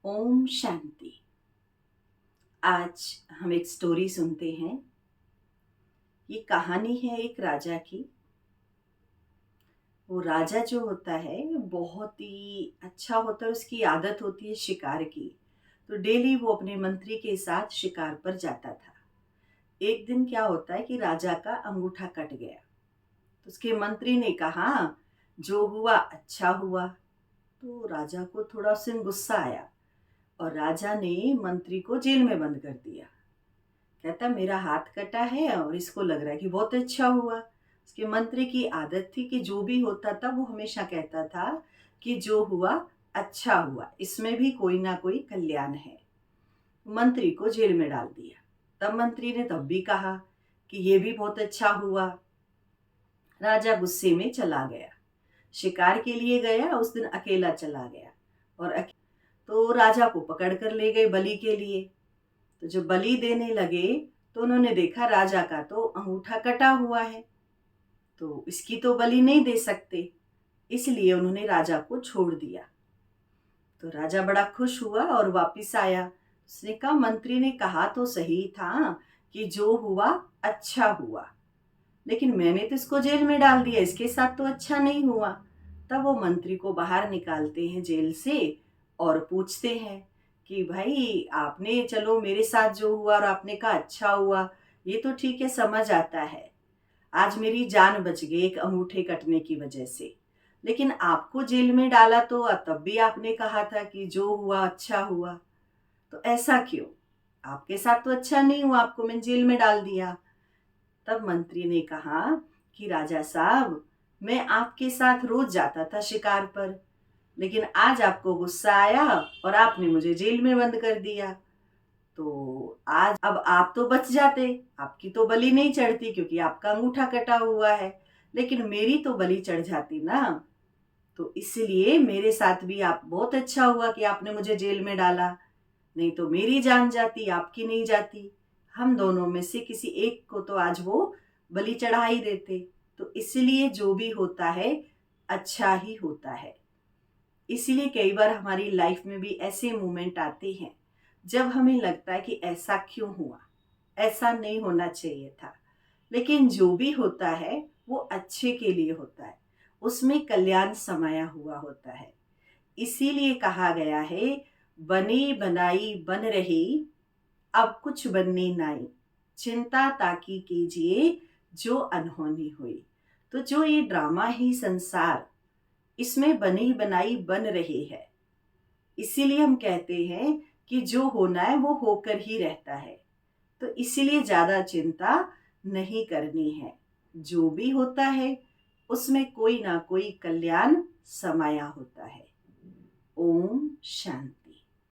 ओम शांति। आज हम एक स्टोरी सुनते हैं। ये कहानी है एक राजा की। वो राजा जो होता है बहुत ही अच्छा होता है। उसकी आदत होती है शिकार की। तो डेली वो अपने मंत्री के साथ शिकार पर जाता था। एक दिन क्या होता है कि राजा का अंगूठा कट गया। तो उसके मंत्री ने कहा, जो हुआ अच्छा हुआ। तो राजा को थोड़ा उस दिन गुस्सा आया और राजा ने मंत्री को जेल में बंद कर दिया। कहता मेरा हाथ कटा है और इसको लग रहा है कि बहुत अच्छा हुआ। उसके मंत्री की आदत थी कि जो भी होता था वो हमेशा कहता था कि जो हुआ अच्छा हुआ, इसमें भी कोई ना कोई कल्याण है। मंत्री को जेल में डाल दिया। तब मंत्री ने तब भी कहा कि ये भी बहुत अच्छा हुआ। राजा गुस्से में चला गया, शिकार के लिए गया। उस दिन अकेला चला गया और तो राजा को पकड़ कर ले गए बलि के लिए। तो जब बलि देने लगे तो उन्होंने देखा राजा का तो अंगूठा कटा हुआ है, तो इसकी तो बलि नहीं दे सकते। इसलिए उन्होंने राजा को छोड़ दिया। तो राजा बड़ा खुश हुआ और वापिस आया। उसने कहा मंत्री ने कहा तो सही था कि जो हुआ अच्छा हुआ, लेकिन मैंने तो इसको जेल में डाल दिया, इसके साथ तो अच्छा नहीं हुआ। तब वो मंत्री को बाहर निकालते हैं जेल से और पूछते हैं कि भाई आपने चलो मेरे साथ जो हुआ और आपने कहा अच्छा हुआ, ये तो ठीक है, समझ आता है। आज मेरी जान बच गई एक अंगूठे कटने की वजह से। लेकिन आपको जेल में डाला तो तब भी आपने कहा था कि जो हुआ अच्छा हुआ। तो ऐसा क्यों? आपके साथ तो अच्छा नहीं हुआ, आपको मैंने जेल में डाल दिया। तब मंत्री ने कहा कि राजा साहब, मैं आपके साथ रोज जाता था शिकार पर, लेकिन आज आपको गुस्सा आया और आपने मुझे जेल में बंद कर दिया। तो आज अब आप तो बच जाते, आपकी तो बलि नहीं चढ़ती क्योंकि आपका अंगूठा कटा हुआ है, लेकिन मेरी तो बलि चढ़ जाती ना। तो इसलिए मेरे साथ भी आप बहुत अच्छा हुआ कि आपने मुझे जेल में डाला, नहीं तो मेरी जान जाती, आपकी नहीं जाती। हम दोनों में से किसी एक को तो आज वो बलि चढ़ा ही देते। तो इसलिए जो भी होता है अच्छा ही होता है। इसीलिए कई बार हमारी लाइफ में भी ऐसे मोमेंट आते हैं जब हमें लगता है कि ऐसा क्यों हुआ, ऐसा नहीं होना चाहिए था। लेकिन जो भी होता है वो अच्छे के लिए होता है, उसमें कल्याण समाया हुआ होता है। इसीलिए कहा गया है, बनी बनाई बन रही, अब कुछ बननी नाई, चिंता ताकि कीजिए जो अनहोनी हुई। तो जो ये ड्रामा ही संसार, इसमें बनी बनाई बन रही है। इसीलिए हम कहते हैं कि जो होना है वो होकर ही रहता है। तो इसीलिए ज्यादा चिंता नहीं करनी है। जो भी होता है उसमें कोई ना कोई कल्याण समाया होता है। ओम शांति।